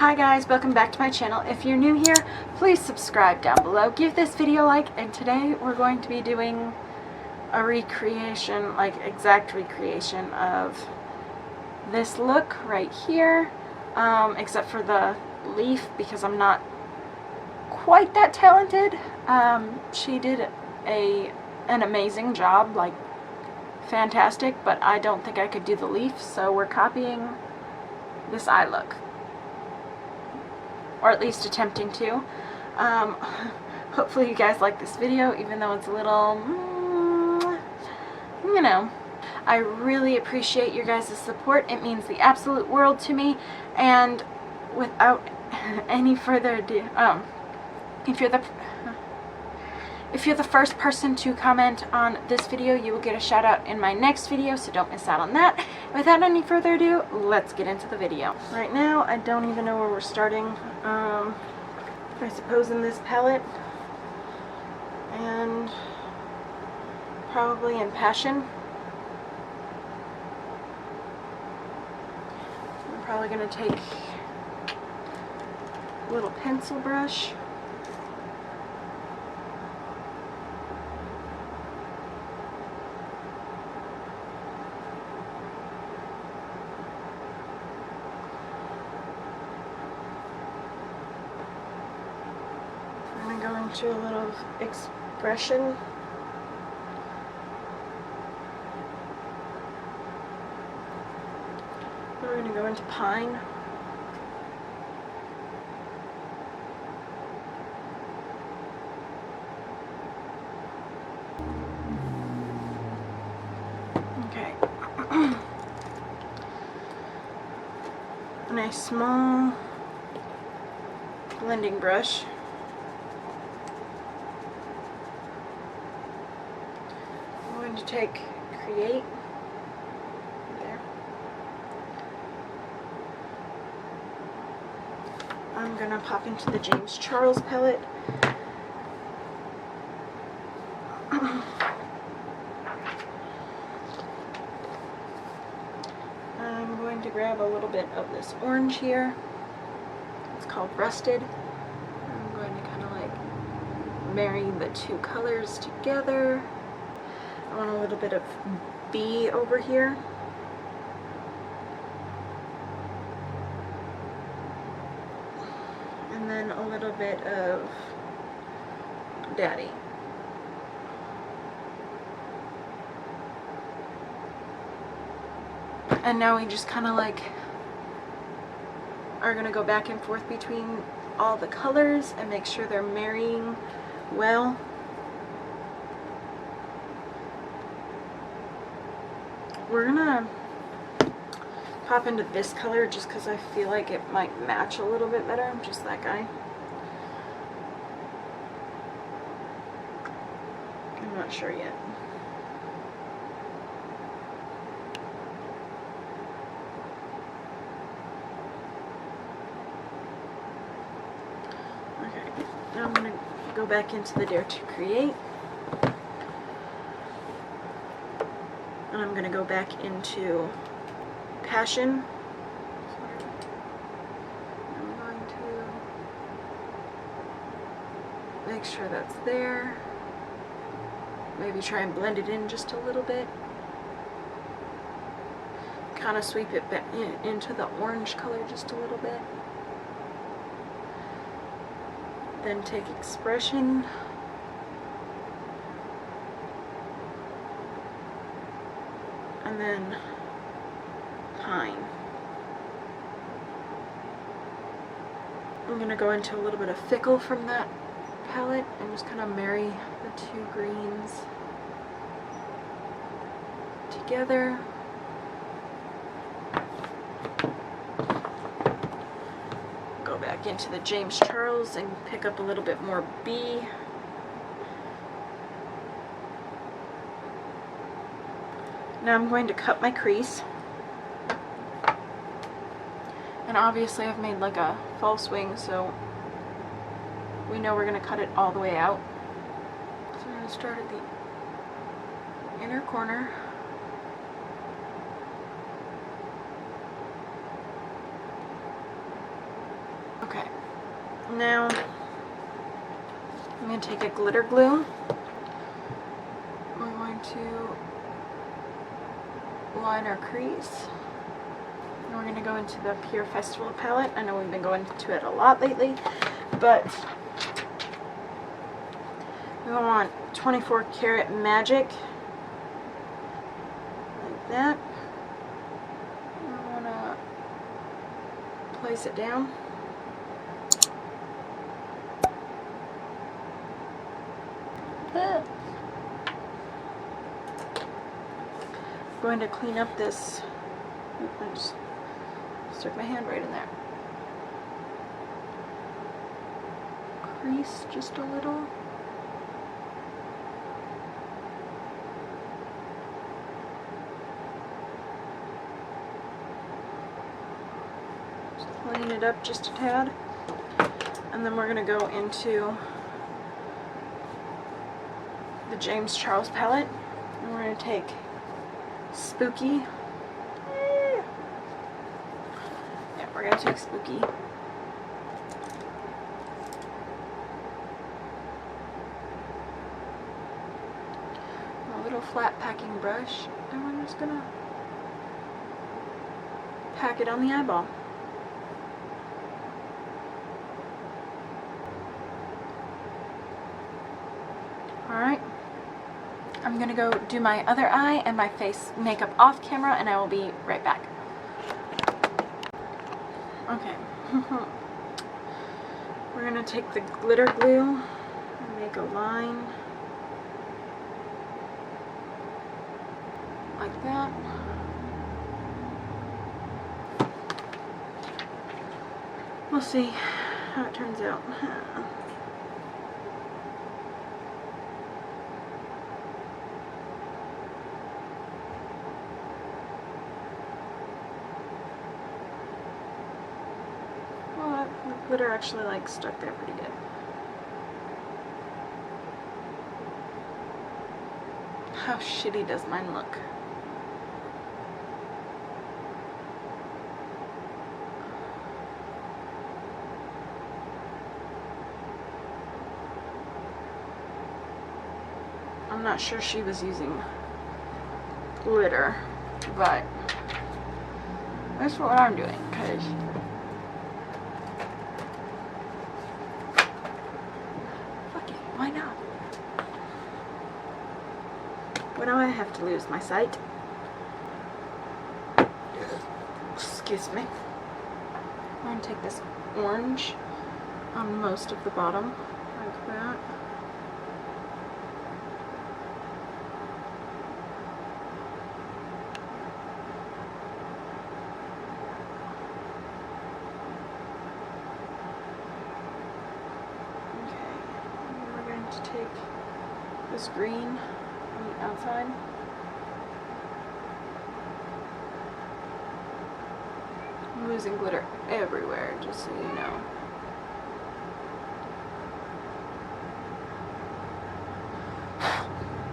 Hi guys, welcome back to my channel. If you're new here, please subscribe down below. Give this video a like, and today we're going to be doing a recreation, like exact recreation of this look right here, except for the leaf because I'm not quite that talented. She did an amazing job, like fantastic, but I don't think I could do the leaf, so we're copying this eye look. Or at least attempting to. Hopefully you guys like this video, even though it's a little, you know. I really appreciate your guys' support. It means the absolute world to me. And without any further ado, if you're the first person to comment on this video, you will get a shout out in my next video, so don't miss out on that. Without any further ado, let's get into the video. Right now, I don't even know where we're starting. I suppose in this palette, and probably in Passion. I'm probably going to take a little pencil brush. Go into a little expression. We're going to go into Pine. Okay. And a small blending brush. To take Create there. I'm gonna pop into the James Charles palette. I'm going to grab a little bit of this orange here. It's called Rusted. I'm going to kind of like marry the two colors together. I want a little bit of B over here. And then a little bit of Daddy. And now we just kind of like are going to go back and forth between all the colors and make sure they're marrying well. We're gonna pop into this color just because I feel like it might match a little bit better. I'm just that guy. I'm not sure yet. Okay, now I'm gonna go back into the Dare to Create. And I'm going to go back into Passion. I'm going to make sure that's there. Maybe try and blend it in just a little bit. Kind of sweep it back into the orange color just a little bit. Then take Expression. And then Pine. I'm going to go into a little bit of Fickle from that palette and just kind of marry the two greens together. Go back into the James Charles and pick up a little bit more B. Now I'm going to cut my crease, and obviously I've made like a false wing, so we know we're going to cut it all the way out. So I'm going to start at the inner corner Now, I'm going to take a glitter glue. We're going to line our crease. And we're going to go into the Pure Festival palette. I know we've been going to it a lot lately, but we want 24 Karat Magic, like that. I want to place it down. I'm going to clean up this. I just stuck my hand right in there. Crease just a little. Just clean it up just a tad. And then we're going to go into the James Charles palette. And we're going to take Spooky. Yeah, we're going to take Spooky. A little flat packing brush, and we're just going to pack it on the eyeball. Alright. I'm going to go do my other eye and my face makeup off camera, and I will be right back. Okay. We're going to take the glitter glue and make a line like that. We'll see how it turns out. The glitter actually like stuck there pretty good. How shitty does mine look? I'm not sure she was using glitter, but that's what I'm doing, because why not? What do I have to lose? My sight? Excuse me. I'm going to take this orange on most of the bottom, like that. To take this green on the outside. I'm losing glitter everywhere, just so you know.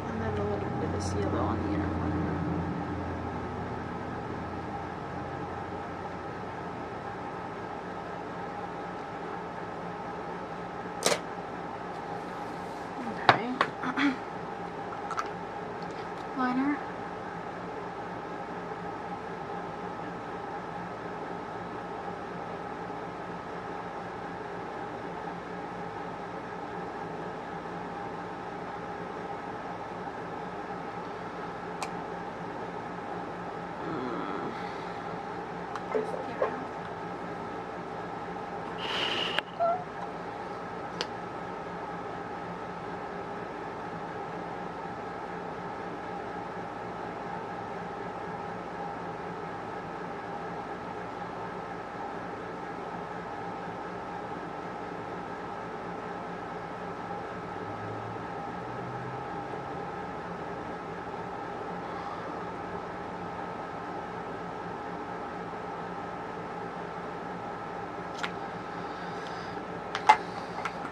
And then a little bit of this yellow on the inner corner. Liner.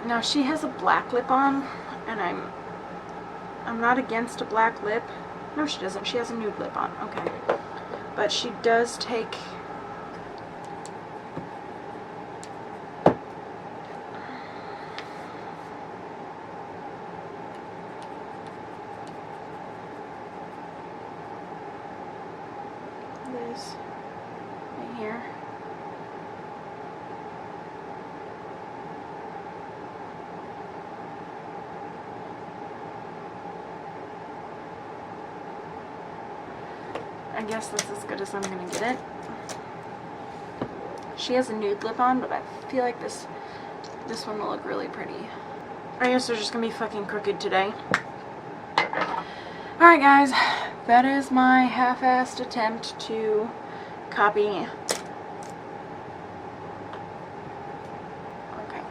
Now she has a black lip on, and I'm not against a black lip. No, she doesn't. She has a nude lip on. Okay. But she does take nose right here. I guess that's as good as I'm gonna get it. She has a nude lip on, but I feel like this one will look really pretty. I guess they're just gonna be fucking crooked today. Alright guys, that is my half-assed attempt to copy. Okay.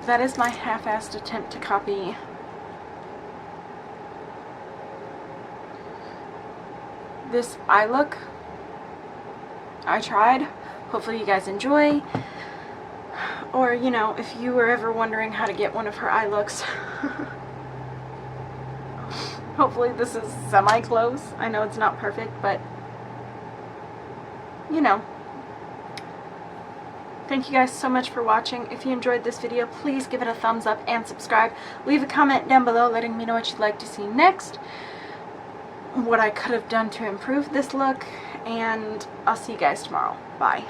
That is my half-assed attempt to copy this eye look. I tried. Hopefully you guys enjoy. Or, you know, if you were ever wondering how to get one of her eye looks. Hopefully this is semi-close. I know it's not perfect, but, you know. Thank you guys so much for watching. If you enjoyed this video, please give it a thumbs up and subscribe. Leave a comment down below letting me know what you'd like to see next, what I could have done to improve this look, and I'll see you guys tomorrow. Bye.